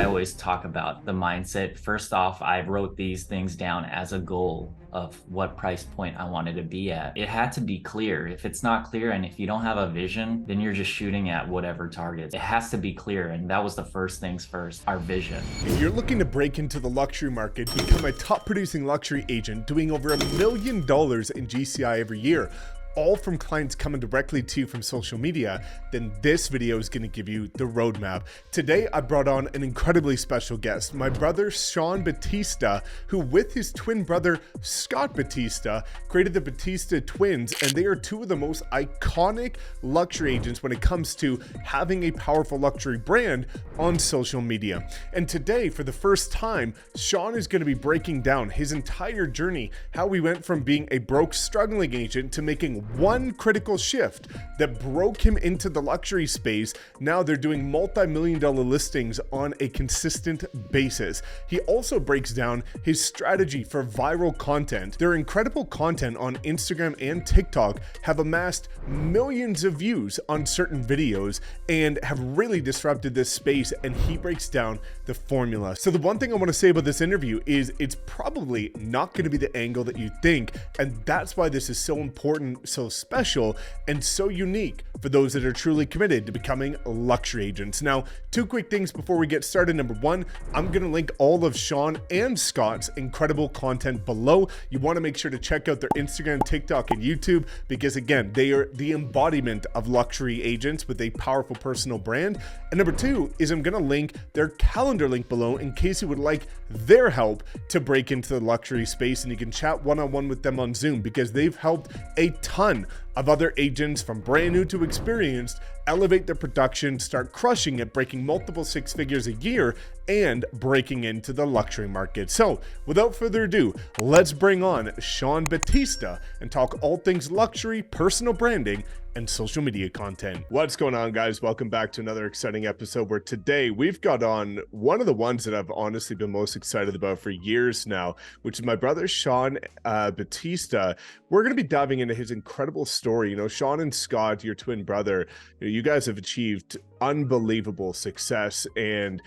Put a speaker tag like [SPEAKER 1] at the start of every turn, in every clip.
[SPEAKER 1] always talk about the mindset. First off, I wrote these things down as a goal of what price point I wanted to be at. It had to be clear. If it's not clear and if you don't have a vision, then you're just shooting at whatever targets. It has to be clear, and that was the first things first, our vision.
[SPEAKER 2] If you're looking to break into the luxury market, become a top producing luxury agent doing over $1 million in GCI every year, all from clients coming directly to you from social media, then this video is going to give you the roadmap. Today, I brought on an incredibly special guest, my brother, Sean Batista, who with his twin brother, Scott Batista, created the Batista twins, and they are two of the most iconic luxury agents when it comes to having a powerful luxury brand on social media. And today, for the first time, Sean is going to be breaking down his entire journey, how we went from being a broke, struggling agent to making one critical shift that broke him into the luxury space. Now they're doing multi-million-dollar listings on a consistent basis. He also breaks down his strategy for viral content. Their incredible content on Instagram and TikTok have amassed millions of views on certain videos and have really disrupted this space, and he breaks down the formula. So the one thing I want to say about this interview is it's probably not going to be the angle that you think, and that's why this is so important, so special, and so unique for those that are truly committed to becoming luxury agents. Now, two quick things before we get started. Number one, I'm going to link all of Sean and Scott's incredible content below. You want to make sure to check out their Instagram, TikTok, and YouTube, because again, they are the embodiment of luxury agents with a powerful personal brand. And number two is I'm going to link their calendar link below in case you would like their help to break into the luxury space, and you can chat one-on-one with them on Zoom, because they've helped a ton of other agents from brand new to experienced elevate their production, start crushing it, breaking multiple six figures a year, and breaking into the luxury market. So without further ado, let's bring on Sean Batista and talk all things luxury, personal branding, and social media content. What's going on, guys? Welcome back to another exciting episode where today we've got on one of the ones that I've honestly been most excited about for years now, which is my brother, Sean Batista. We're going to be diving into his incredible story. You know, Sean and Scott, your twin brother, you guys have achieved unbelievable success and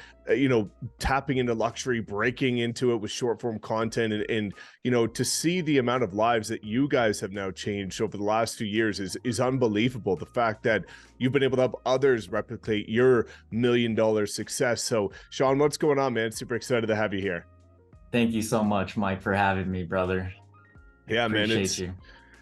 [SPEAKER 2] tapping into luxury, breaking into it with short form content, and to see the amount of lives that you guys have now changed over the last few years is unbelievable. The fact that you've been able to help others replicate your $1 million success. So Sean, what's going on, man? Super excited to have you here.
[SPEAKER 1] Thank you so much, Mike, for having me, brother.
[SPEAKER 2] Yeah, man.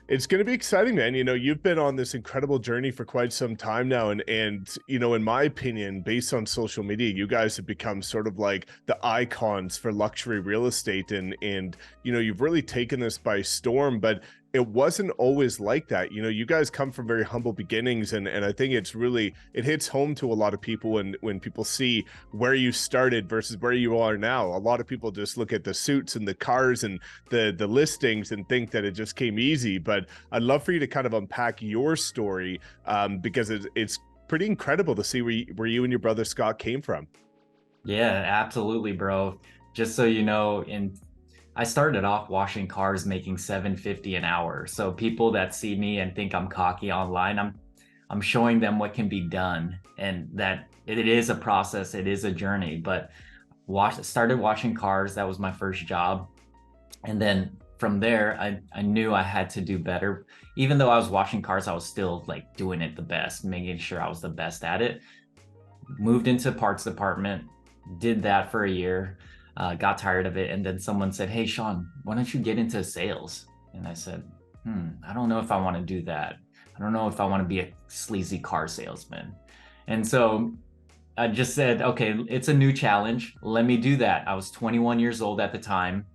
[SPEAKER 2] It's going to be exciting, man. You've been on this incredible journey for quite some time now. And in my opinion, based on social media, you guys have become sort of like the icons for luxury real estate. And you've really taken this by storm, but it wasn't always like that. You guys come from very humble beginnings, and I think it hits home to a lot of people when people see where you started versus where you are now. A lot of people just look at the suits and the cars and the listings and think that it just came easy. But I'd love for you to kind of unpack your story, because it's pretty incredible to see where you and your brother Scott came from.
[SPEAKER 1] Yeah, absolutely, bro. Just so you know, I started off washing cars making $750 an hour. So people that see me and think I'm cocky online, I'm showing them what can be done, and that it is a process, it is a journey. But started washing cars, that was my first job. And then from there, I knew I had to do better. Even though I was washing cars, I was still like doing it the best, making sure I was the best at it. Moved into parts department, did that for a year. Got tired of it, and then someone said, "Hey, Sean, why don't you get into sales?" And I said, I don't know if I want to do that. I don't know if I want to be a sleazy car salesman. And so I just said, okay, it's a new challenge. Let me do that. I was 21 years old at the time.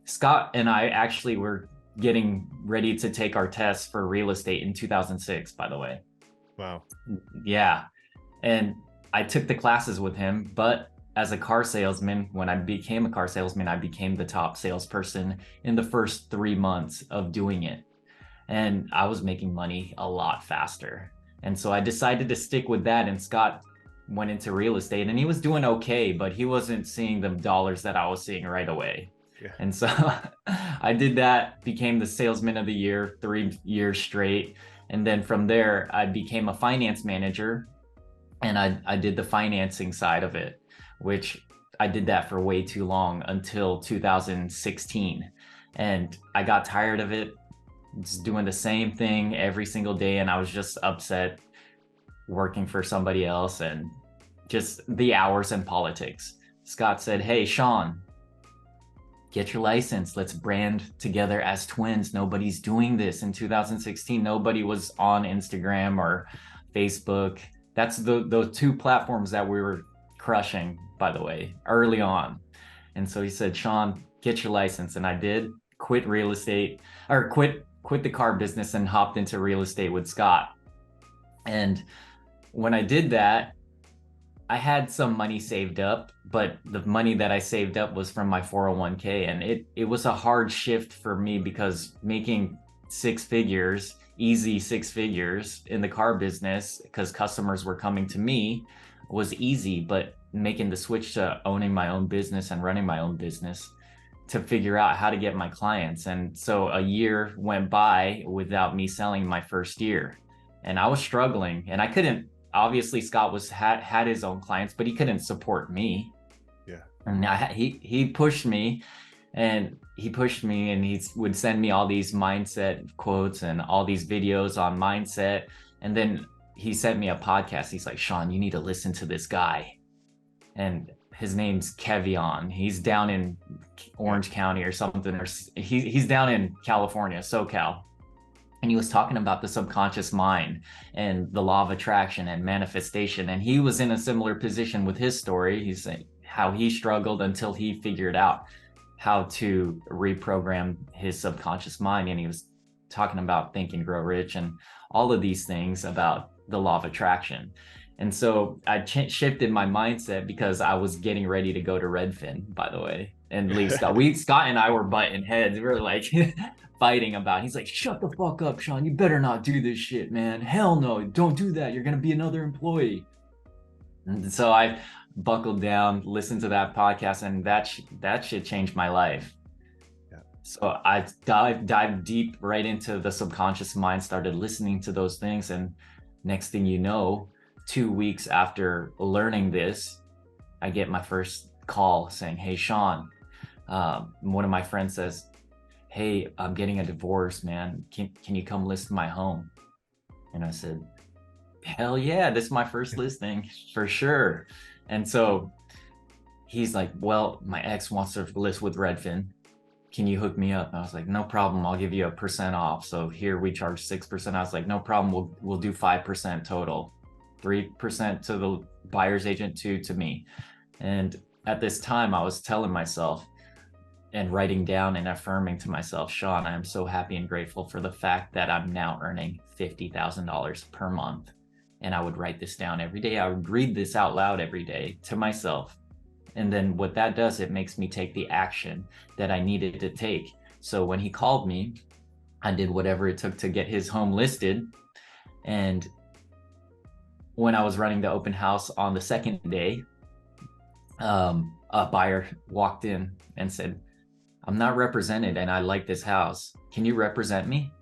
[SPEAKER 1] Scott and I actually were getting ready to take our tests for real estate in 2006, by the way.
[SPEAKER 2] Wow.
[SPEAKER 1] Yeah. And I took the classes with him, but as a car salesman, when I became a car salesman, I became the top salesperson in the first 3 months of doing it. And I was making money a lot faster. And so I decided to stick with that. And Scott went into real estate, and he was doing okay, but he wasn't seeing the dollars that I was seeing right away. Yeah. And so I did that, became the salesman of the year, 3 years straight. And then from there, I became a finance manager, and I did the financing side of it, which I did that for way too long until 2016. And I got tired of it, just doing the same thing every single day. And I was just upset working for somebody else and just the hours and politics. Scott said, "Hey, Sean, get your license. Let's brand together as twins." Nobody's doing this in 2016. Nobody was on Instagram or Facebook. That's those two platforms that we were crushing, by the way, early on. And so he said, "Sean, get your license." And I did. Quit real estate, or quit the car business, and hopped into real estate with Scott. And when I did that, I had some money saved up, but the money that I saved up was from my 401k. And it was a hard shift for me, because making six figures, easy six figures in the car business, because customers were coming to me, was easy. But making the switch to owning my own business and running my own business, to figure out how to get my clients. And so a year went by without me selling my first year. And I was struggling, and I couldn't, obviously Scott had his own clients, but he couldn't support me.
[SPEAKER 2] Yeah.
[SPEAKER 1] And he pushed me, and he would send me all these mindset quotes and all these videos on mindset. And then he sent me a podcast. He's like, "Sean, you need to listen to this guy." And his name's Kevion. He's down in Orange County or something, or he's down in California, SoCal. And he was talking about the subconscious mind and the law of attraction and manifestation. And he was in a similar position with his story. He's saying how he struggled until he figured out how to reprogram his subconscious mind. And he was talking about Think and Grow Rich and all of these things about the law of attraction. And so I shifted my mindset, because I was getting ready to go to Redfin, by the way, and leave Scott. Scott and I were butting heads. We were like fighting about, he's like, "Shut the fuck up, Sean. You better not do this shit, man. Hell no, don't do that. You're going to be another employee." And so I buckled down, listened to that podcast, and that shit changed my life. Yeah. So I dived deep right into the subconscious mind, started listening to those things. And next thing you know, 2 weeks after learning this, I get my first call saying, "Hey, Sean," one of my friends says, "Hey, I'm getting a divorce, man. Can you come list my home?" And I said, "Hell yeah, this is my first listing for sure." And so he's like, "Well, my ex wants to list with Redfin. Can you hook me up?" And I was like, "No problem. I'll give you 1% off. So here we charge 6%. I was like, "No problem. We'll do 5% total. 3% to the buyer's agent, 2 to me." And at this time, I was telling myself and writing down and affirming to myself, "Sean, I am so happy and grateful for the fact that I'm now earning $50,000 per month." And I would write this down every day. I would read this out loud every day to myself. And then what that does, it makes me take the action that I needed to take. So when he called me, I did whatever it took to get his home listed. And when I was running the open house on the second day, a buyer walked in and said, "I'm not represented and I like this house. Can you represent me?"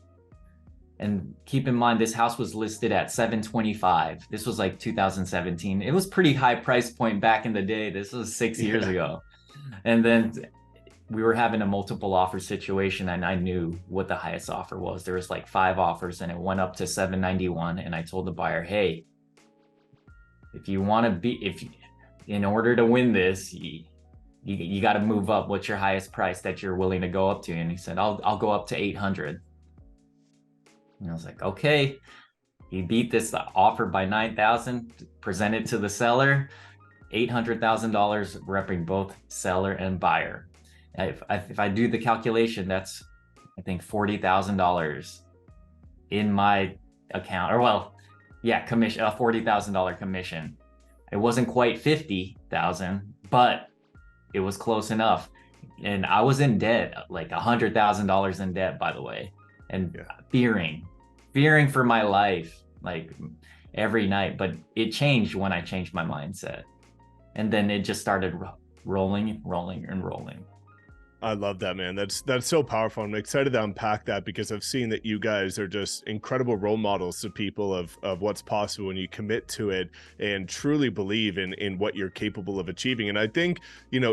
[SPEAKER 1] And keep in mind, this house was listed at $725. This was like 2017. It was pretty high price point back in the day. This was 6 years ago. And then we were having a multiple offer situation, and I knew what the highest offer was. There was like 5 offers, and it went up to $791. And I told the buyer, "Hey, in order to win this, you got to move up. What's your highest price that you're willing to go up to?" And he said, I'll go up to 800. And I was like, okay. He beat this offer by 9,000, presented to the seller, $800,000, repping both seller and buyer. If I do the calculation, that's, I think, $40,000 in my account, or well, yeah, commission, a $40,000 commission. It wasn't quite 50,000, but it was close enough. And I was in debt, like $100,000 in debt, by the way, and fearing for my life, like every night. But it changed when I changed my mindset, and then it just started rolling.
[SPEAKER 2] I love that, man. That's so powerful. I'm excited to unpack that because I've seen that you guys are just incredible role models to people of what's possible when you commit to it and truly believe in what you're capable of achieving. And I think,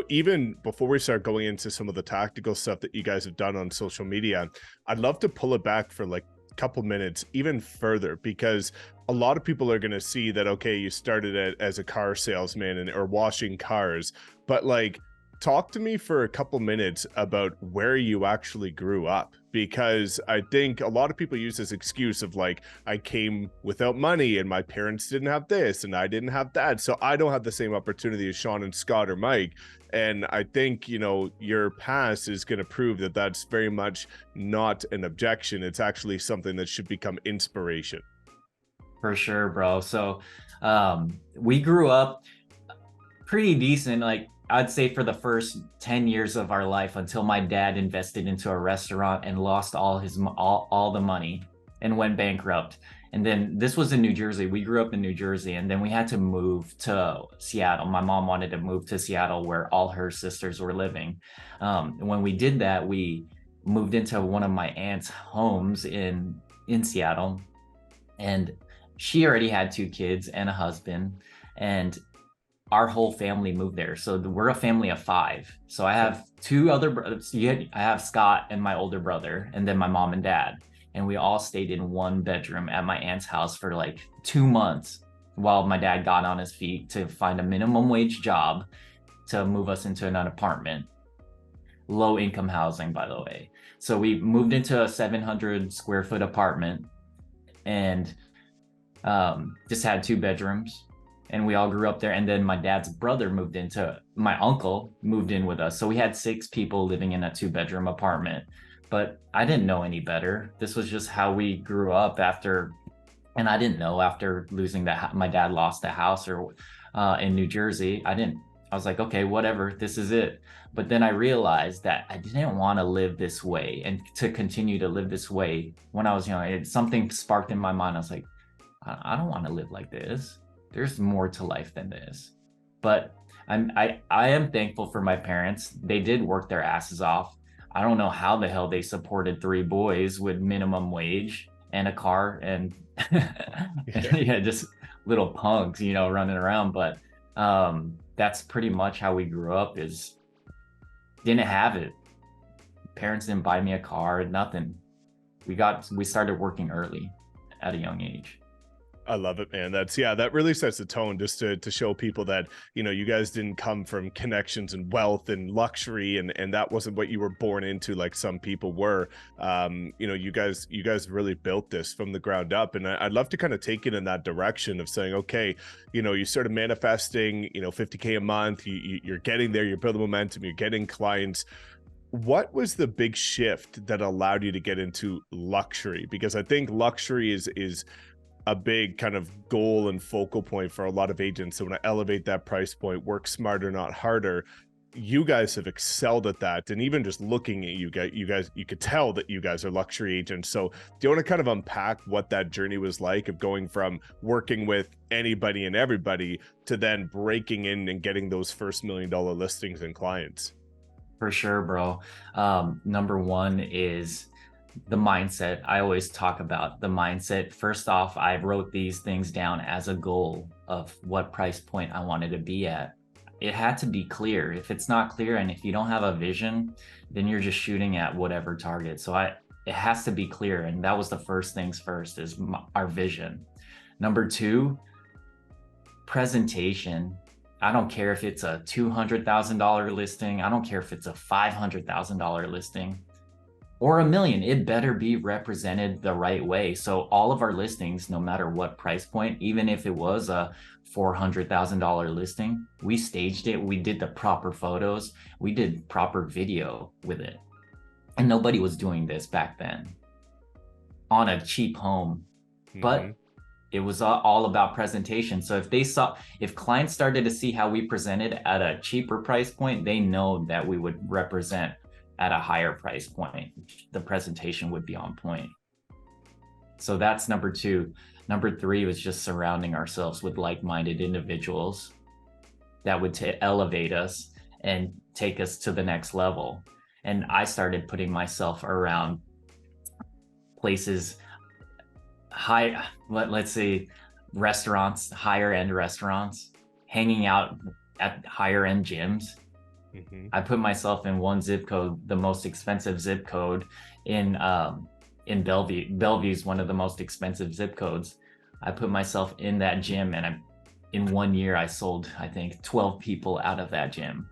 [SPEAKER 2] even before we start going into some of the tactical stuff that you guys have done on social media, I'd love to pull it back for like a couple minutes even further, because a lot of people are going to see that, okay, you started as a car salesman or washing cars, but like, talk to me for a couple minutes about where you actually grew up, because I think a lot of people use this excuse of like, I came without money and my parents didn't have this and I didn't have that, so I don't have the same opportunity as Sean and Scott or Mike. And I think, your past is going to prove that that's very much not an objection. It's actually something that should become inspiration.
[SPEAKER 1] For sure, bro. So we grew up pretty decent. Like I'd say for the first 10 years of our life, until my dad invested into a restaurant and lost all the money and went bankrupt. And then this was in New Jersey. We grew up in New Jersey, and then we had to move to Seattle. My mom wanted to move to Seattle where all her sisters were living. When we did that, we moved into one of my aunt's homes in Seattle, and she already had 2 kids and a husband, and our whole family moved there. So we're a family of 5. So I have 2 other brothers. I have Scott and my older brother, and then my mom and dad. And we all stayed in 1 bedroom at my aunt's house for like 2 months while my dad got on his feet to find a minimum wage job to move us into an apartment. Low income housing, by the way. So we moved into a 700 square foot apartment, and just had 2 bedrooms, and we all grew up there. And then my dad's brother my uncle moved in with us. So we had 6 people living in a 2-bedroom apartment, but I didn't know any better. This was just how we grew up and I didn't know after losing my dad lost the house in New Jersey. I was like, okay, whatever, this is it. But then I realized that I didn't want to live this way and to continue to live this way. When I was young, something sparked in my mind. I was like, I don't want to live like this. There's more to life than this. But I am thankful for my parents. They did work their asses off. I don't know how the hell they supported 3 boys with minimum wage and a car and yeah, just little punks, running around. But that's pretty much how we grew up. Didn't have it. Parents didn't buy me a car, nothing. We started working early at a young age.
[SPEAKER 2] I love it, man. That really sets the tone, just to show people that, you guys didn't come from connections and wealth and luxury, and that wasn't what you were born into like some people were. You guys really built this from the ground up. And I'd love to kind of take it in that direction of saying, okay, you started manifesting, $50K a month, you're getting there, you're building momentum, you're getting clients. What was the big shift that allowed you to get into luxury? Because I think luxury is a big kind of goal and focal point for a lot of agents. So when I elevate that price point, work smarter, not harder, you guys have excelled at that. And even just looking at you guys, you could tell that you guys are luxury agents. So do you want to kind of unpack what that journey was like of going from working with anybody and everybody to then breaking in and getting those first $1 million listings and clients?
[SPEAKER 1] For sure, bro. Number 1 is the mindset. I always talk about the mindset. First off, I wrote these things down as a goal of what price point I wanted to be at. It had to be clear. If it's not clear and if you don't have a vision, then you're just shooting at whatever target. So it has to be clear. And that was the first things first, is our vision. Number 2, presentation. I don't care if it's a $200,000 listing. I don't care if it's a $500,000 listing or $1 million. It better be represented the right way. So all of our listings, no matter what price point, even if it was a $400,000 listing, we staged it. We did the proper photos. We did proper video with it. And nobody was doing this back then on a cheap home. But it was all about presentation. So if clients started to see how we presented at a cheaper price point, they know that we would represent at a higher price point. The presentation would be on point. So that's number 2. Number 3 was just surrounding ourselves with like-minded individuals that would elevate us and take us to the next level. And I started putting myself around places let's say restaurants, higher end restaurants, hanging out at higher end gyms.
[SPEAKER 2] Mm-hmm.
[SPEAKER 1] I put myself in one zip code, the most expensive zip code in Bellevue. Bellevue is one of the most expensive zip codes. I put myself in that gym, and in 1 year I sold, I think, 12 people out of that gym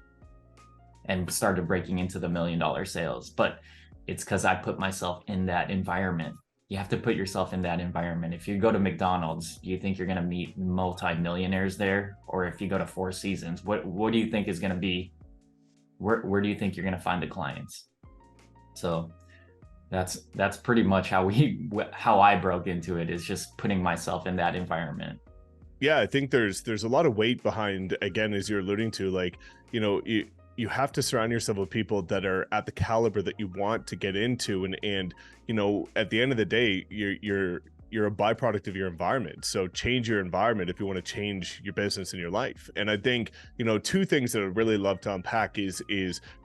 [SPEAKER 1] and started breaking into the $1 million sales. But it's because I put myself in that environment. You have to put yourself in that environment. If you go to McDonald's, do you think you're going to meet multi-millionaires there? Or if you go to Four Seasons, what do you think is going to be, where do you think you're going to find the clients? So that's pretty much how I broke into it, is just putting myself in that environment.
[SPEAKER 2] Yeah, I think there's a lot of weight behind, again, as you're alluding to, like, you know, you have to surround yourself with people that are at the caliber that you want to get into, and you know, at the end of the day, you're a byproduct of your environment. So change your environment if you want to change your business and your life. And I think, you know, two things that I really love to unpack is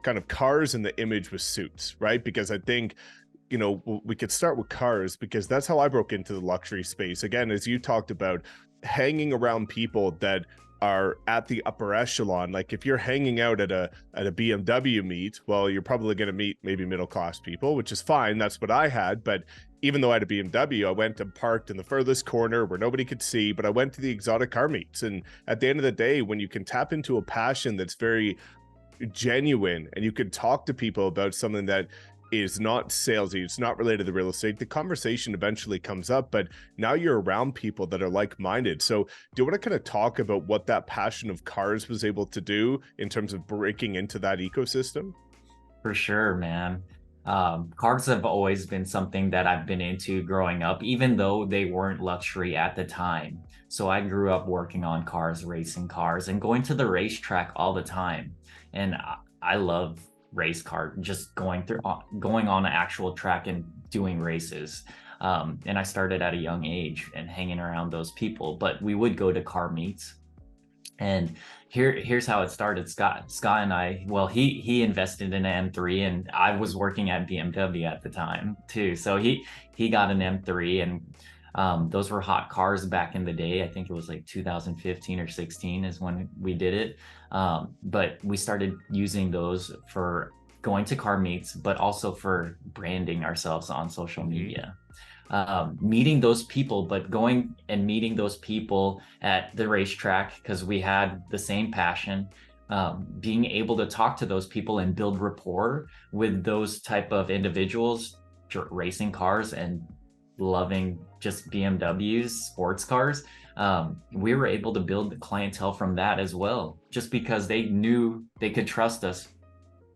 [SPEAKER 2] kind of cars and the image with suits, right? Because I think, you know, we could start with cars, because that's how I broke into the luxury space. Again, as you talked about, hanging around people that are at the upper echelon. Like if you're hanging out at a BMW meet, well, you're probably going to meet maybe middle class people, which is fine. That's what I had. But even though I had a BMW, I went and parked in the furthest corner where nobody could see, but I went to the exotic car meets. And at the end of the day, when you can tap into a passion that's very genuine, and you can talk to people about something that is not salesy, it's not related to real estate, the conversation eventually comes up, but now you're around people that are like-minded. So do you want to kind of talk about what that passion of cars was able to do in terms of breaking into that ecosystem?
[SPEAKER 1] For sure, man. Cars have always been something that I've been into growing up, even though they weren't luxury at the time. So I grew up working on cars, racing cars, and going to the racetrack all the time. And I love race car, just going on an actual track and doing races. And I started at a young age and hanging around those people, but we would go to car meets. And here's how it started. Scott and I, well, he invested in an M3, and I was working at BMW at the time too. So he got an M3, and those were hot cars back in the day. I think it was like 2015 or 16 is when we did it. But we started using those for going to car meets, but also for branding ourselves on social media. Meeting those people, but going and meeting those people at the racetrack because we had the same passion. Being able to talk to those people and build rapport with those type of individuals, racing cars and loving just BMWs, sports cars. We were able to build the clientele from that as well, just because they knew they could trust us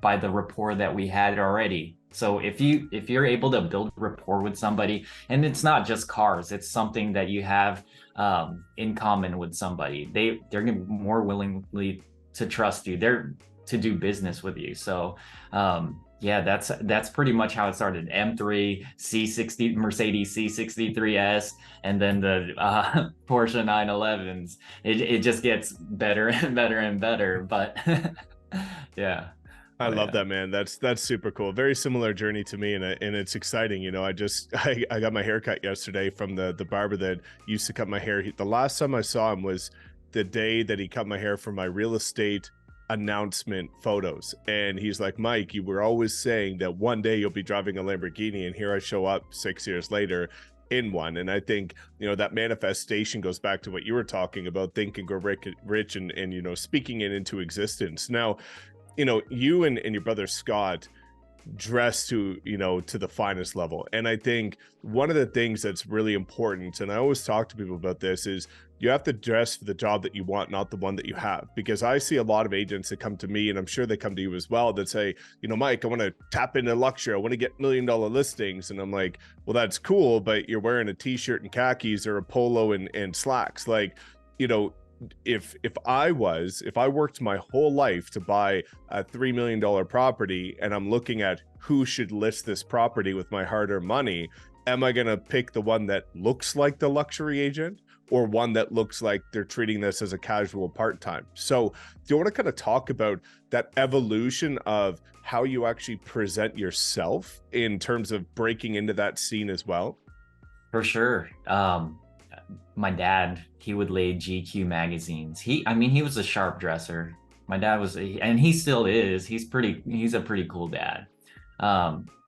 [SPEAKER 1] by the rapport that we had already. So if you're able to build rapport with somebody, and it's not just cars, it's something that you have in common with somebody, they're more willingly to trust you. They're to do business with you. So yeah, that's pretty much how it started. M3, C60, Mercedes C63S, and then the Porsche 911s. It just gets better and better and better. But yeah.
[SPEAKER 2] I love that, man. That's super cool. Very similar journey to me, and it's exciting. You know, I got my hair cut yesterday from the barber that used to cut my hair. The last time I saw him was the day that he cut my hair for my real estate announcement photos. And he's like, Mike, you were always saying that one day you'll be driving a Lamborghini, and here I show up 6 years later in one. And I think, you know, that manifestation goes back to what you were talking about, think and grow rich, and you know, speaking it into existence. Now, you know, you and your brother Scott dress to, you know, to the finest level. And I think one of the things that's really important, and I always talk to people about this, is you have to dress for the job that you want, not the one that you have. Because I see a lot of agents that come to me, and I'm sure they come to you as well, that say, you know, Mike, I want to tap into luxury, I want to get $1 million listings. And I'm like, well, that's cool, but you're wearing a t-shirt and khakis or a polo and slacks. Like, you know, if I worked my whole life to buy a $3 million property, and I'm looking at who should list this property with my hard-earned money, am I going to pick the one that looks like the luxury agent, or one that looks like they're treating this as a casual part-time. So do you want to kind of talk about that evolution of how you actually present yourself in terms of breaking into that scene as well?
[SPEAKER 1] For sure. My dad, he would lay GQ magazines. He was a sharp dresser. My dad was, and he still is. He's a pretty cool dad.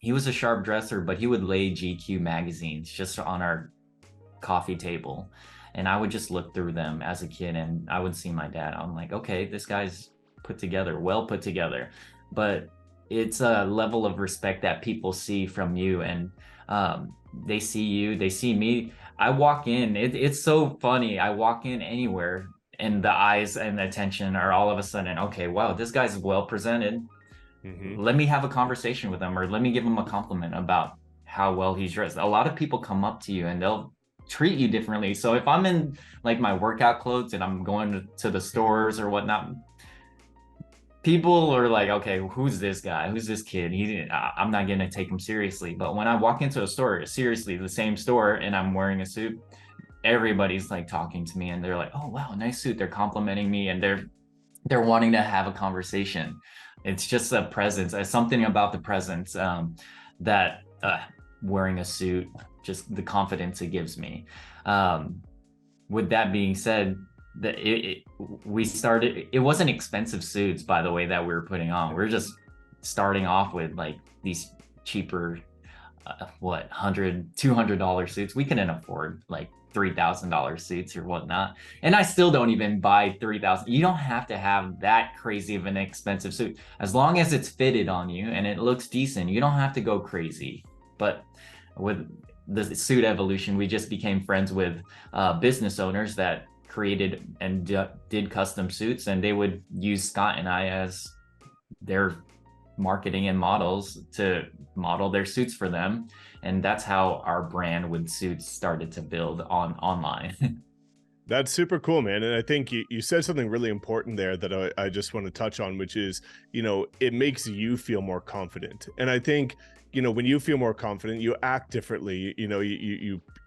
[SPEAKER 1] He was a sharp dresser, but he would lay GQ magazines just on our coffee table. And I would just look through them as a kid, and I would see my dad. I'm like, okay, this guy's put together, well put together. But it's a level of respect that people see from you, and they see you, they see me. I walk in, it's so funny. I walk in anywhere, and the eyes and the attention are all of a sudden, okay, wow, this guy's well presented. Let me have a conversation with him, or let me give him a compliment about how well he's dressed. A lot of people come up to you and they'll treat you differently. So if I'm in like my workout clothes and I'm going to the stores or whatnot, people are like, okay, who's this guy? Who's this kid? I'm not going to take him seriously. But when I walk into a store, seriously, the same store, and I'm wearing a suit, everybody's like talking to me and they're like, oh, wow, nice suit. They're complimenting me, and they're wanting to have a conversation. It's just a presence, something about the presence that wearing a suit, just the confidence it gives me. With that being said, we started, it wasn't expensive suits, by the way, that we were putting on. We're just starting off with like these cheaper, $200 suits. We couldn't afford like $3,000 suits or whatnot. And I still don't even buy 3,000. You don't have to have that crazy of an expensive suit. As long as it's fitted on you and it looks decent, you don't have to go crazy. But with the suit evolution, we just became friends with business owners that created and did custom suits, and they would use Scott and I as their marketing and models to model their suits for them. And that's how our brand with suits started to build online.
[SPEAKER 2] That's super cool, man. And I think you said something really important there that I just want to touch on, which is, it makes you feel more confident. And I think, when you feel more confident, you act differently,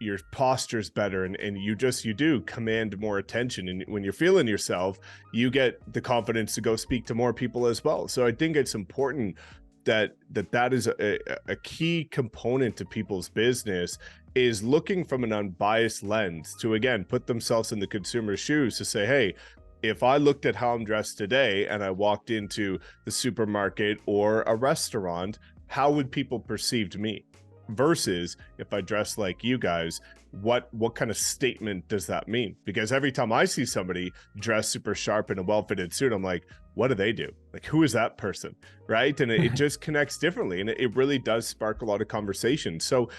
[SPEAKER 2] your posture's better, and you do command more attention. And when you're feeling yourself, you get the confidence to go speak to more people as well. So I think it's important that is a key component to people's business, is looking from an unbiased lens to, again, put themselves in the consumer's shoes to say, hey, if I looked at how I'm dressed today and I walked into the supermarket or a restaurant, how would people perceive me? Versus if I dress like you guys, what kind of statement does that mean? Because every time I see somebody dressed super sharp in a well-fitted suit, I'm like, what do they do? Like, who is that person? Right? And it just connects differently, and it really does spark a lot of conversation. So,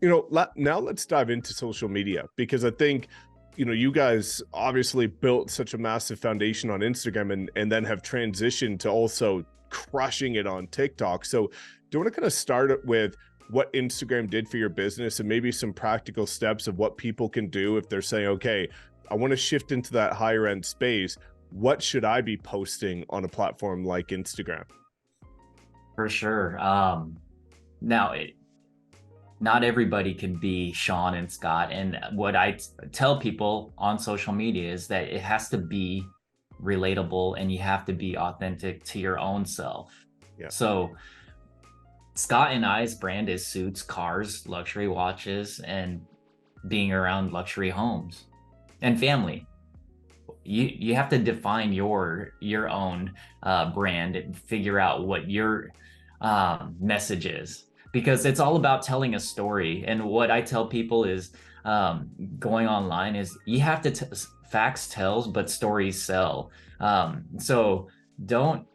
[SPEAKER 2] now let's dive into social media, because I think, you guys obviously built such a massive foundation on Instagram, and then have transitioned to also crushing it on TikTok. So do you want to kind of start with what Instagram did for your business, and maybe some practical steps of what people can do if they're saying, okay, I want to shift into that higher end space. What should I be posting on a platform like Instagram?
[SPEAKER 1] For sure. Now, not everybody can be Sean and Scott. And what I tell people on social media is that it has to be relatable, and you have to be authentic to your own self.
[SPEAKER 2] Yeah.
[SPEAKER 1] So Scott and I's brand is suits, cars, luxury watches, and being around luxury homes and family. You have to define your own brand and figure out what your message is, because it's all about telling a story. And what I tell people is, going online is, you have to facts tells, but stories sell. So don't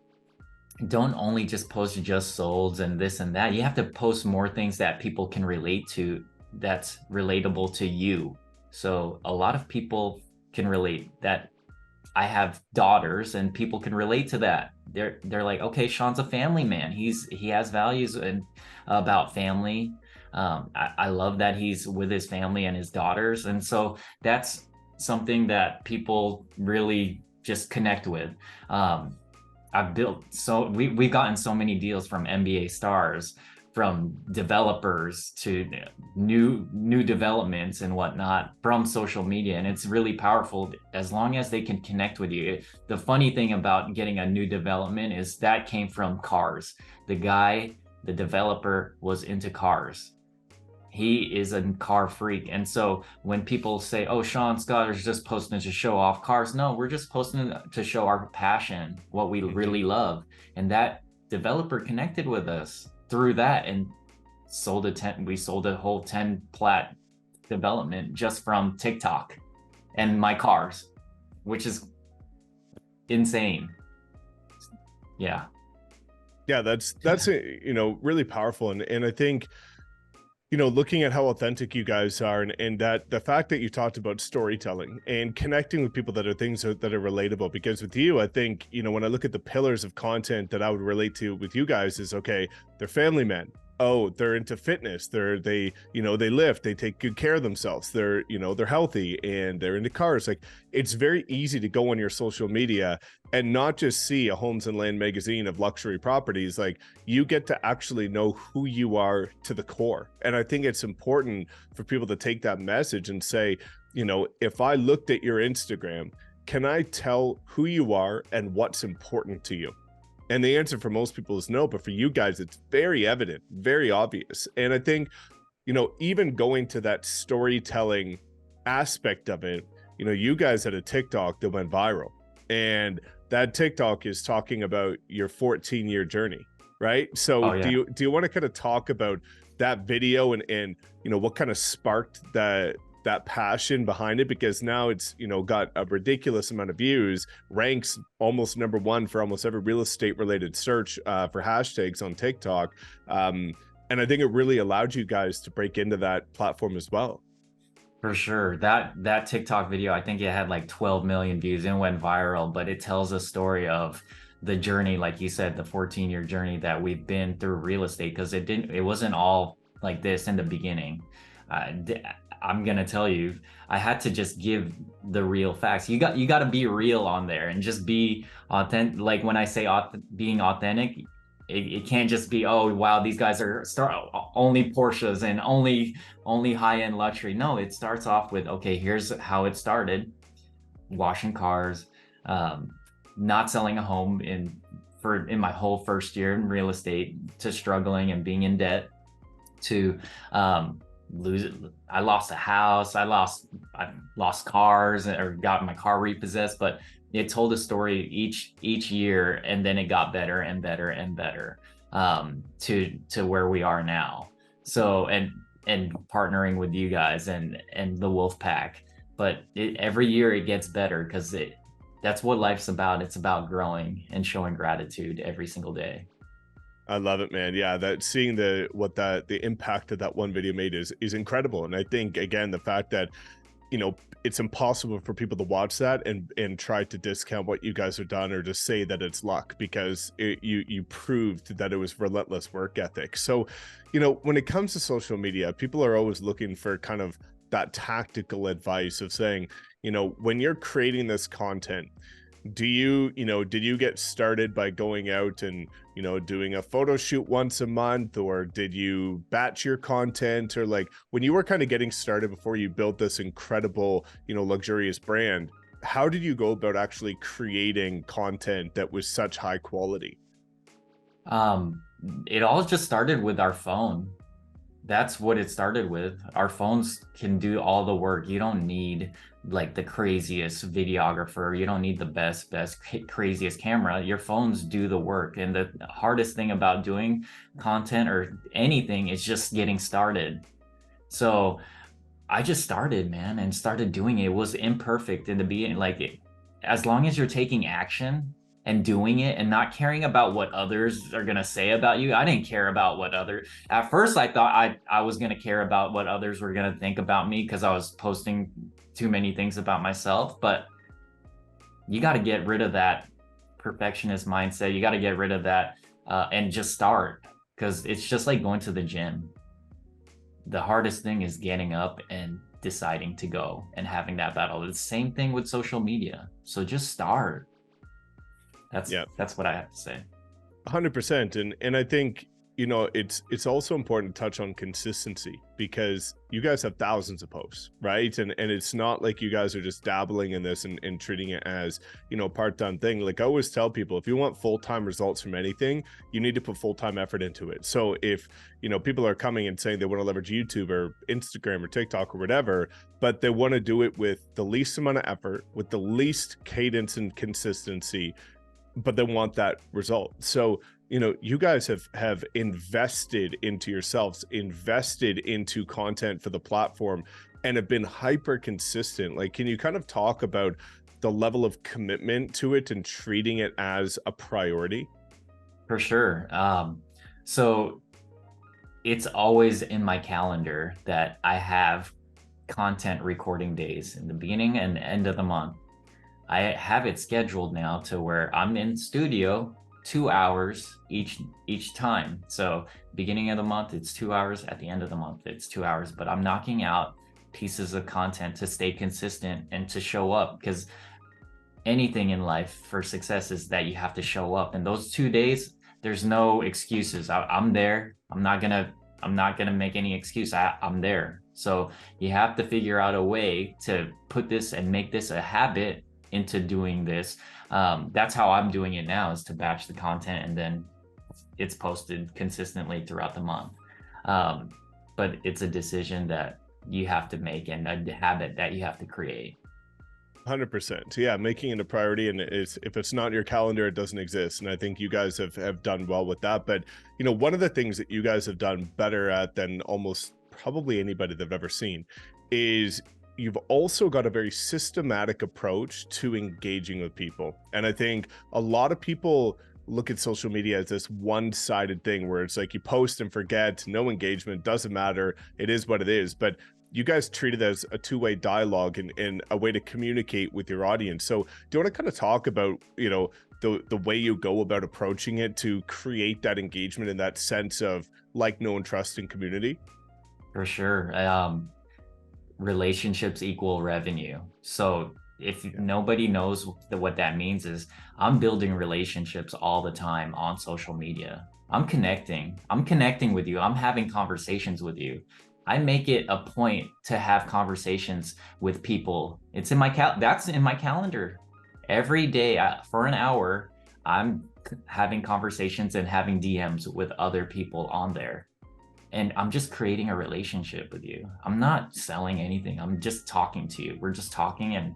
[SPEAKER 1] only just post just solds and this and that. You have to post more things that people can relate to, that's relatable to you. So a lot of people can relate. That I have daughters, and people can relate to that. They're like, okay, Sean's a family man. He has values and about family. I love that he's with his family and his daughters. And so that's something that people really just connect with. We've gotten so many deals from NBA stars from developers to new developments and whatnot from social media. And it's really powerful as long as they can connect with you. The funny thing about getting a new development is that came from cars. The developer was into cars. He is a car freak. And so when people say, oh, Sean Scott is just posting to show off cars, no, we're just posting to show our passion, what we really love. And that developer connected with us through that and we sold a whole 10 plat development just from TikTok and my cars, which is insane. Yeah.
[SPEAKER 2] Yeah, that's really powerful. And I think, looking at how authentic you guys are, and that the fact that you talked about storytelling and connecting with people that are relatable, because with you, I think, when I look at the pillars of content that I would relate to with you guys is, okay, they're family men. Oh, they're into fitness. They lift, they take good care of themselves. They're healthy, and they're into cars. Like, it's very easy to go on your social media and not just see a Homes and Land magazine of luxury properties. Like, you get to actually know who you are to the core. And I think it's important for people to take that message and say, if I looked at your Instagram, can I tell who you are and what's important to you? And the answer for most people is no, but for you guys, it's very evident, very obvious. And I think, even going to that storytelling aspect of it, you guys had a TikTok that went viral, and that TikTok is talking about your 14-year journey, right? So do you want to kind of talk about that video and what kind of sparked that passion behind it? Because now it's got a ridiculous amount of views, ranks almost #1 for almost every real estate related search for hashtags on TikTok, and I think it really allowed you guys to break into that platform as well.
[SPEAKER 1] For sure. That TikTok video, I think it had like 12 million views and went viral, but it tells a story of the journey, like you said, the 14-year journey that we've been through real estate, because it wasn't all like this in the beginning. I'm gonna tell you, I had to just give the real facts. You got to be real on there and just be authentic. Like, when I say being authentic, it can't just be, oh wow, these guys are only Porsches and only high-end luxury. No, it starts off with, okay, here's how it started: washing cars, not selling a home in my whole first year in real estate, to struggling and being in debt, to I lost a house, I lost cars, or got my car repossessed. But it told a story each year, and then it got better and better and better, to where we are now. So, and partnering with you guys and the Wolf Pack. But every year it gets better, because that's what life's about. It's about growing and showing gratitude every single day.
[SPEAKER 2] I love it, man. Yeah, that seeing the impact that one video made is incredible. And I think, again, the fact that it's impossible for people to watch that and try to discount what you guys have done, or just say that it's luck, because you proved that it was relentless work ethic. So, when it comes to social media, people are always looking for kind of that tactical advice of saying, when you're creating this content, did you get started by going out and doing a photo shoot once a month, or did you batch your content? Or, like, when you were kind of getting started before you built this incredible luxurious brand, how did you go about actually creating content that was such high quality?
[SPEAKER 1] It all just started with our phone. That's what it started with. Our phones can do all the work. You don't need like the craziest videographer. You don't need the best, craziest camera. Your phones do the work. And the hardest thing about doing content or anything is just getting started. So I just started, man, and started doing it. It was imperfect in the beginning. As long as you're taking action and doing it and not caring about what others are going to say about you. I didn't care about at first I thought I was going to care about what others were going to think about me, because I was posting too many things about myself. But you got to get rid of that perfectionist mindset. You got to get rid of that and just start, because it's just like going to the gym. The hardest thing is getting up and deciding to go and having that battle. It's the same thing with social media. So just start. That's what I have to say.
[SPEAKER 2] 100%. And I think, it's also important to touch on consistency, because you guys have thousands of posts, right? And it's not like you guys are just dabbling in this and treating it as, a part-time thing. Like I always tell people, if you want full-time results from anything, you need to put full-time effort into it. So if, people are coming and saying they want to leverage YouTube or Instagram or TikTok or whatever, but they want to do it with the least amount of effort, with the least cadence and consistency, but they want that result. So you guys have invested into yourselves, invested into content for the platform, and have been hyper consistent. Like, can you kind of talk about the level of commitment to it and treating it as a priority?
[SPEAKER 1] For sure. So it's always in my calendar that I have content recording days in the beginning and end of the month. I have it scheduled now to where I'm in studio 2 hours each time. So beginning of the month, it's 2 hours. At the end of the month, it's 2 hours. But I'm knocking out pieces of content to stay consistent and to show up, because anything in life for success is that you have to show up. And those 2 days, there's no excuses. I'm there. I'm not gonna make any excuse. I'm there. So you have to figure out a way to put this and make this a habit into doing this. That's how I'm doing it now, is to batch the content and then it's posted consistently throughout the month. But it's a decision that you have to make and a habit that you have to create.
[SPEAKER 2] 100%. So yeah, making it a priority, and if it's not in your calendar, it doesn't exist. And I think you guys have done well with that. But one of the things that you guys have done better at than almost probably anybody they've ever seen is you've also got a very systematic approach to engaging with people. And I think a lot of people look at social media as this one-sided thing where it's like you post and forget, no engagement, doesn't matter, it is what it is. But you guys treat it as a two-way dialogue and a way to communicate with your audience. So do you want to kind of talk about, the way you go about approaching it to create that engagement and that sense of like, know, and trust and community?
[SPEAKER 1] For sure. Relationships equal revenue. So if nobody knows what that means, is I'm building relationships all the time on social media. I'm connecting with you. I'm having conversations with you. I make it a point to have conversations with people. It's in my that's in my calendar. Every day for an hour, I'm having conversations and having DMs with other people on there. And I'm just creating a relationship with you. I'm not selling anything. I'm just talking to you. We're just talking, and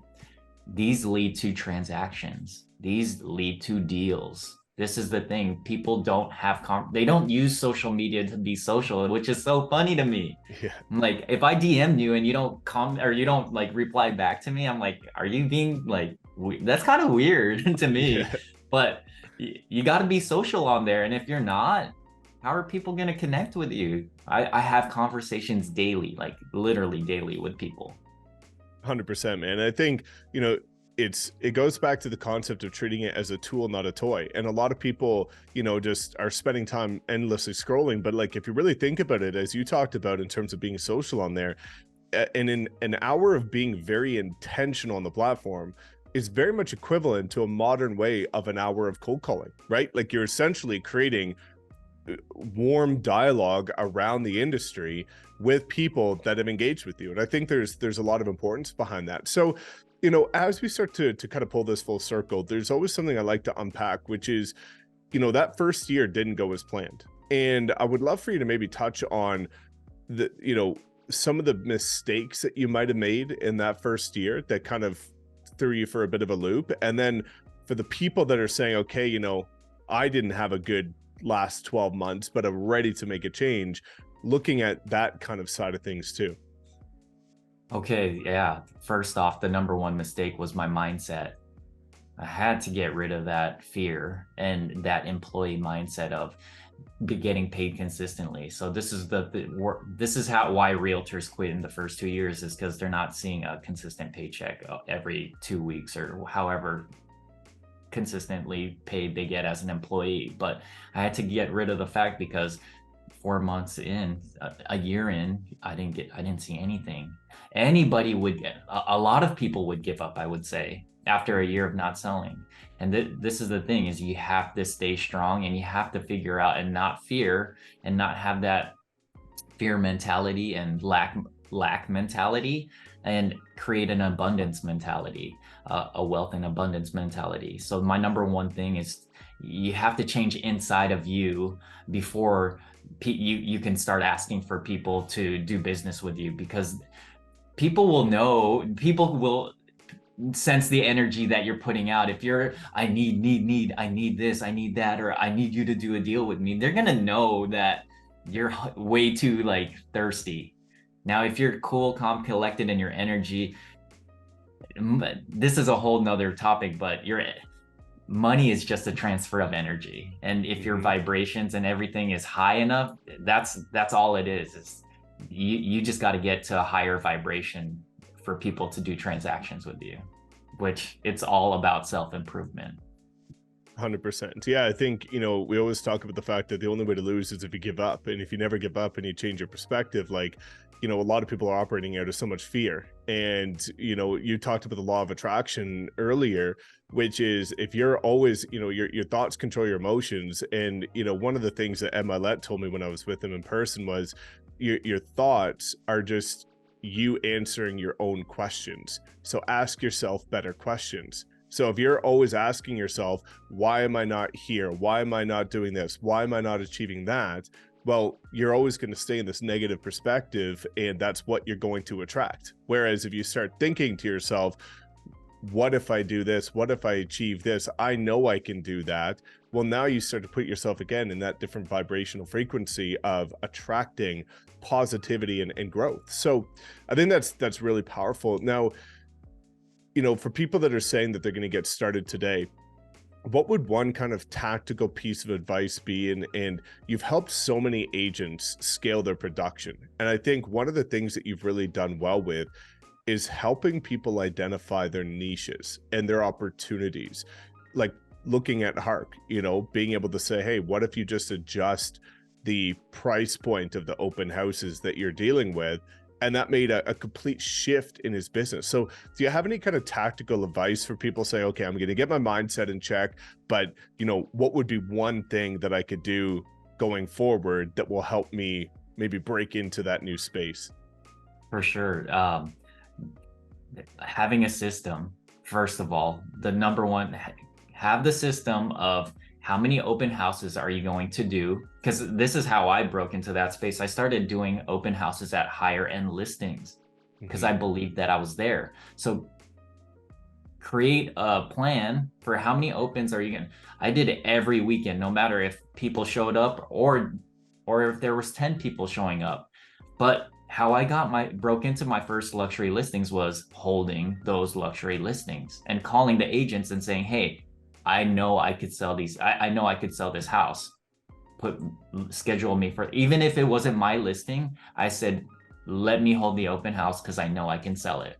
[SPEAKER 1] these lead to transactions. These lead to deals. This is the thing. People don't have, they don't use social media to be social, which is so funny to me.
[SPEAKER 2] Yeah.
[SPEAKER 1] I'm like, if I DM you and you don't comment or you don't like reply back to me, I'm like, are you being like, that's kind of weird to me.
[SPEAKER 2] Yeah.
[SPEAKER 1] But you got to be social on there. And if you're not, how are people going to connect with you? I have conversations daily, like literally daily with people.
[SPEAKER 2] 100%, man. I think, it goes back to the concept of treating it as a tool, not a toy. And a lot of people, just are spending time endlessly scrolling. But like, if you really think about it, as you talked about in terms of being social on there, and in an hour of being very intentional on the platform is very much equivalent to a modern way of an hour of cold calling, right? Like you're essentially creating warm dialogue around the industry with people that have engaged with you. And I think there's a lot of importance behind that. So, as we start to kind of pull this full circle, there's always something I like to unpack, which is, that first year didn't go as planned. And I would love for you to maybe touch on some of the mistakes that you might have made in that first year that kind of threw you for a bit of a loop. And then for the people that are saying, okay, I didn't have a good last 12 months, but I'm ready to make a change, looking at that kind of side of things too.
[SPEAKER 1] Okay, yeah. First off, the number one mistake was my mindset. I had to get rid of that fear and that employee mindset of getting paid consistently. So this is why realtors quit in the first 2 years, is because they're not seeing a consistent paycheck every 2 weeks or however consistently paid they get as an employee. But I had to get rid of the fact, because 4 months in, a year in, I didn't see anything. Anybody would get, a lot of people would give up, I would say. after a year of not selling. And this is the thing, is you have to stay strong, and you have to figure out and not fear, and not have that fear mentality and lack mentality, and create an abundance mentality, a wealth and abundance mentality. So my number one thing is you have to change inside of you before you can start asking for people to do business with you, because people will sense the energy that you're putting out. If you're, I need this, I need that, or I need you to do a deal with me, they're gonna know that you're way too like thirsty. Now, if you're cool, calm, collected in your energy, this is a whole nother topic, but your money is just a transfer of energy. And if your vibrations and everything is high enough, that's all it is you just got to get to a higher vibration for people to do transactions with you, which it's all about self-improvement.
[SPEAKER 2] 100%. Yeah, I think, we always talk about the fact that the only way to lose is if you give up. And if you never give up and you change your perspective, like, a lot of people are operating out of so much fear. And, you talked about the law of attraction earlier, which is if you're always, your thoughts control your emotions. And, one of the things that Ed Milet told me when I was with him in person was your thoughts are just you answering your own questions. So ask yourself better questions. So if you're always asking yourself, why am I not here? Why am I not doing this? Why am I not achieving that? Well, you're always going to stay in this negative perspective, and that's what you're going to attract. Whereas if you start thinking to yourself, what if I do this? What if I achieve this? I know I can do that. Well, now you start to put yourself again in that different vibrational frequency of attracting positivity and growth. So I think that's really powerful. Now, for people that are saying that they're going to get started today, what would one kind of tactical piece of advice be? And you've helped so many agents scale their production. And I think one of the things that you've really done well with is helping people identify their niches and their opportunities. Like looking at Hark, being able to say, hey, what if you just adjust the price point of the open houses that you're dealing with? And that made a complete shift in his business. So do you have any kind of tactical advice for people? Say, okay, I'm going to get my mindset in check, but what would be one thing that I could do going forward that will help me maybe break into that new space?
[SPEAKER 1] For sure. Having a system, first of all, the number one, have the system of how many open houses are you going to do? Because this is how I broke into that space. I started doing open houses at higher end listings because I believed that I was there. So create a plan for how many opens are you going to. I did it every weekend, no matter if people showed up or if there was 10 people showing up. But how I broke into my first luxury listings was holding those luxury listings and calling the agents and saying, hey, I know I could sell these. I know I could sell this house. Schedule me for, even if it wasn't my listing, I said, let me hold the open house because I know I can sell it.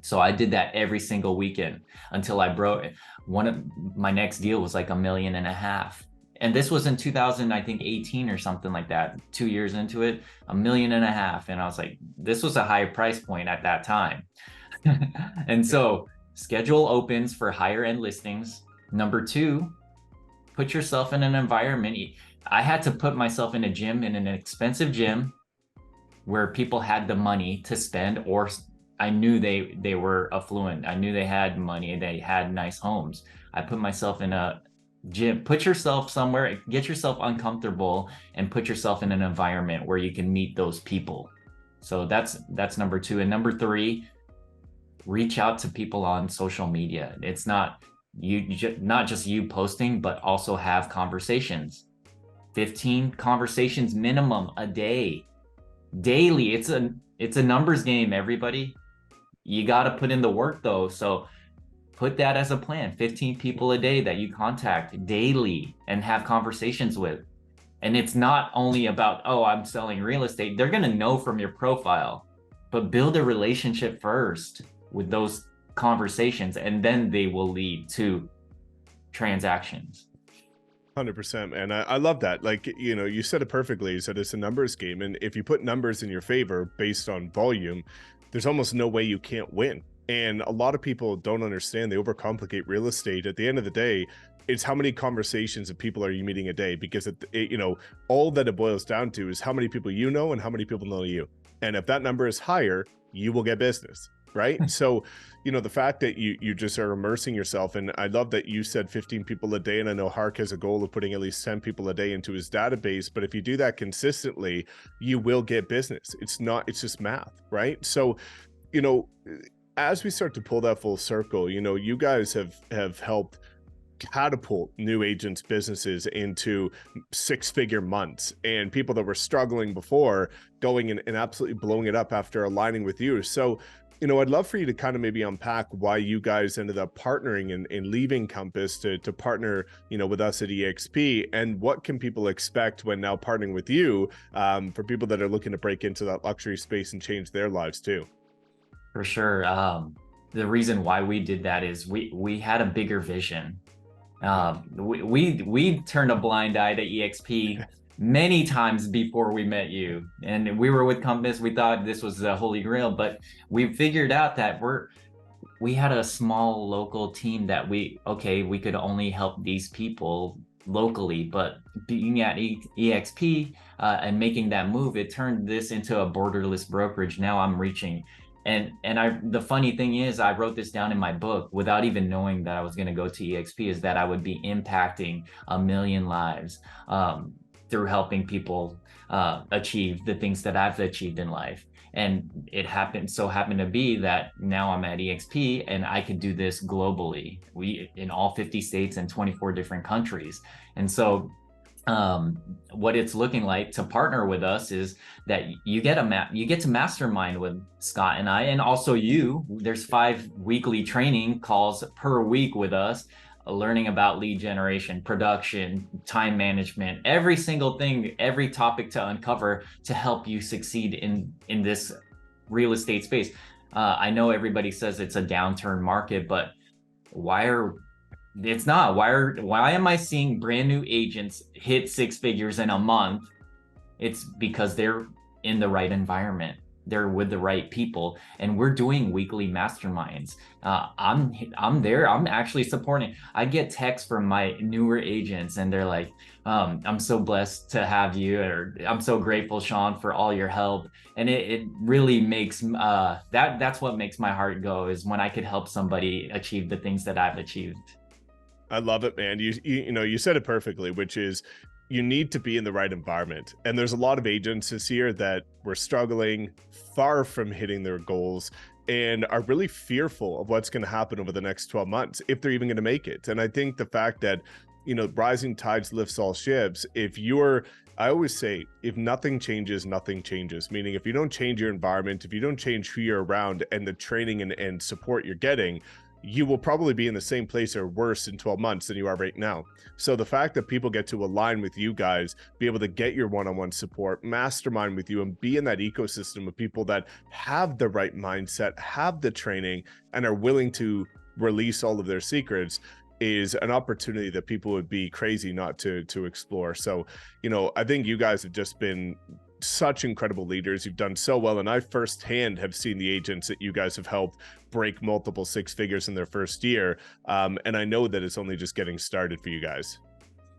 [SPEAKER 1] So I did that every single weekend until I broke. One of my next deal was like $1.5 million. And this was in 2018 or something like that. 2 years into it, $1.5 million. And I was like, this was a high price point at that time. And so schedule opens for higher end listings. Number two, put yourself in an environment. I had to put myself in a gym, in an expensive gym where people had the money to spend, or I knew they were affluent. I knew they had money. They had nice homes. I put myself in a gym. Put yourself somewhere, get yourself uncomfortable, and put yourself in an environment where you can meet those people. So that's number two. And number three, reach out to people on social media. It's not not just you posting, but also have conversations. 15 conversations minimum a day, daily. It's a numbers game, everybody. You got to put in the work though. So put that as a plan. 15 people a day that you contact daily and have conversations with. And it's not only about, oh, I'm selling real estate. They're going to know from your profile, but build a relationship first with those conversations, and then they will lead to transactions.
[SPEAKER 2] 100%, man. I love that. Like, you said it perfectly. You said it's a numbers game. And if you put numbers in your favor based on volume, there's almost no way you can't win. And a lot of people don't understand, they overcomplicate real estate. At the end of the day, it's how many conversations of people are you meeting a day? Because all that it boils down to is how many people you know and how many people know you. And if that number is higher, you will get business, right? So, the fact that you just are immersing yourself, and I love that you said 15 people a day, and I know Hark has a goal of putting at least 10 people a day into his database, but if you do that consistently, you will get business. It's just math, right? So, as we start to pull that full circle, you guys have helped catapult new agents' businesses into six-figure months, and people that were struggling before going and absolutely blowing it up after aligning with you. So, I'd love for you to kind of maybe unpack why you guys ended up partnering and leaving Compass to partner, with us at EXP, and what can people expect when now partnering with you, for people that are looking to break into that luxury space and change their lives too.
[SPEAKER 1] For sure. The reason why we did that is we had a bigger vision. We turned a blind eye to EXP many times before we met you, and we were with Compass. We thought this was the holy grail, but we figured out that we had a small local team that we could only help these people locally, but being at EXP and making that move, it turned this into a borderless brokerage. Now I'm reaching. And the funny thing is, I wrote this down in my book without even knowing that I was going to go to EXP, is that I would be impacting 1 million lives through helping people achieve the things that I've achieved in life. And it happened to be that now I'm at EXP and I could do this globally. We in all 50 states and 24 different countries. And so what it's looking like to partner with us is that you get to mastermind with Scott and I, and also there's 5 weekly training calls per week with us, learning about lead generation, production, time management, every single thing, every topic to uncover to help you succeed in this real estate space. I know everybody says it's a downturn market, but it's not. Why am I seeing brand new agents hit 6 figures in a month? It's because they're in the right environment. They're with the right people, and we're doing weekly masterminds. I'm there. I'm actually supporting. I get texts from my newer agents, and they're like, "I'm so blessed to have you," or "I'm so grateful, Sean, for all your help." And it really makes that's what makes my heart go, is when I could help somebody achieve the things that I've achieved.
[SPEAKER 2] I love it, man. You said it perfectly, which is you need to be in the right environment. And there's a lot of agents this year that were struggling, far from hitting their goals, and are really fearful of what's going to happen over the next 12 months, if they're even going to make it. And I think the fact that, rising tides lifts all ships. I always say, if nothing changes, nothing changes. Meaning, if you don't change your environment, if you don't change who you're around and the training and support you're getting, you will probably be in the same place or worse in 12 months than you are right now. So the fact that people get to align with you guys, be able to get your one-on-one support, mastermind with you, and be in that ecosystem of people that have the right mindset, have the training, and are willing to release all of their secrets, is an opportunity that people would be crazy not to explore. So, I think you guys have just been such incredible leaders. You've done so well, and I firsthand have seen the agents that you guys have helped break multiple 6 figures in their first year, and I know that it's only just getting started for you guys.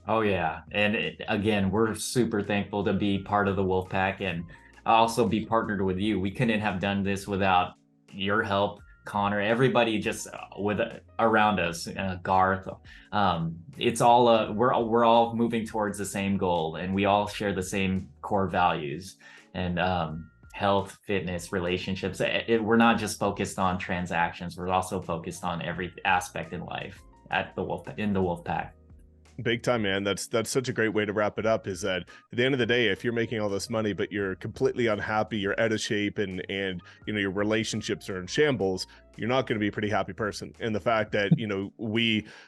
[SPEAKER 1] Oh yeah, and again, we're super thankful to be part of the Wolfpack and also be partnered with you. We couldn't have done this without your help, Connor, everybody just around us, Garth. It's all we're all moving towards the same goal, and we all share the same core values, and health, fitness, relationships. We're not just focused on transactions. We're also focused on every aspect in life in the Wolfpack.
[SPEAKER 2] Big time, man. That's such a great way to wrap it up, is that at the end of the day, if you're making all this money but you're completely unhappy, you're out of shape, and your relationships are in shambles, you're not going to be a pretty happy person. And the fact that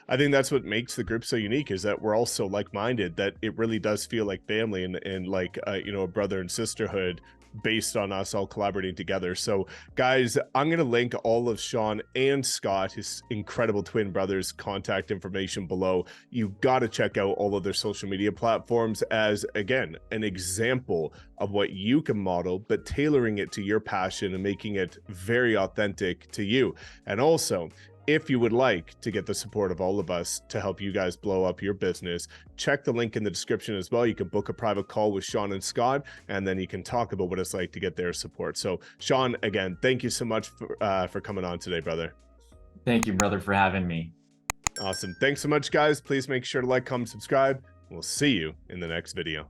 [SPEAKER 2] I think that's what makes the group so unique, is that we're all so like-minded that it really does feel like family and like a brother and sisterhood based on us all collaborating together. So guys, I'm going to link all of Sean and Scott, his incredible twin brothers, contact information below. You got to check out all of their social media platforms as, again, an example of what you can model, but tailoring it to your passion and making it very authentic to you. And also, if you would like to get the support of all of us to help you guys blow up your business, check the link in the description as well. You can book a private call with Sean and Scott, and then you can talk about what it's like to get their support. So Sean, again, thank you so much for coming on today, brother.
[SPEAKER 1] Thank you, brother, for having me.
[SPEAKER 2] Awesome. Thanks so much, guys. Please make sure to like, comment, subscribe. We'll see you in the next video.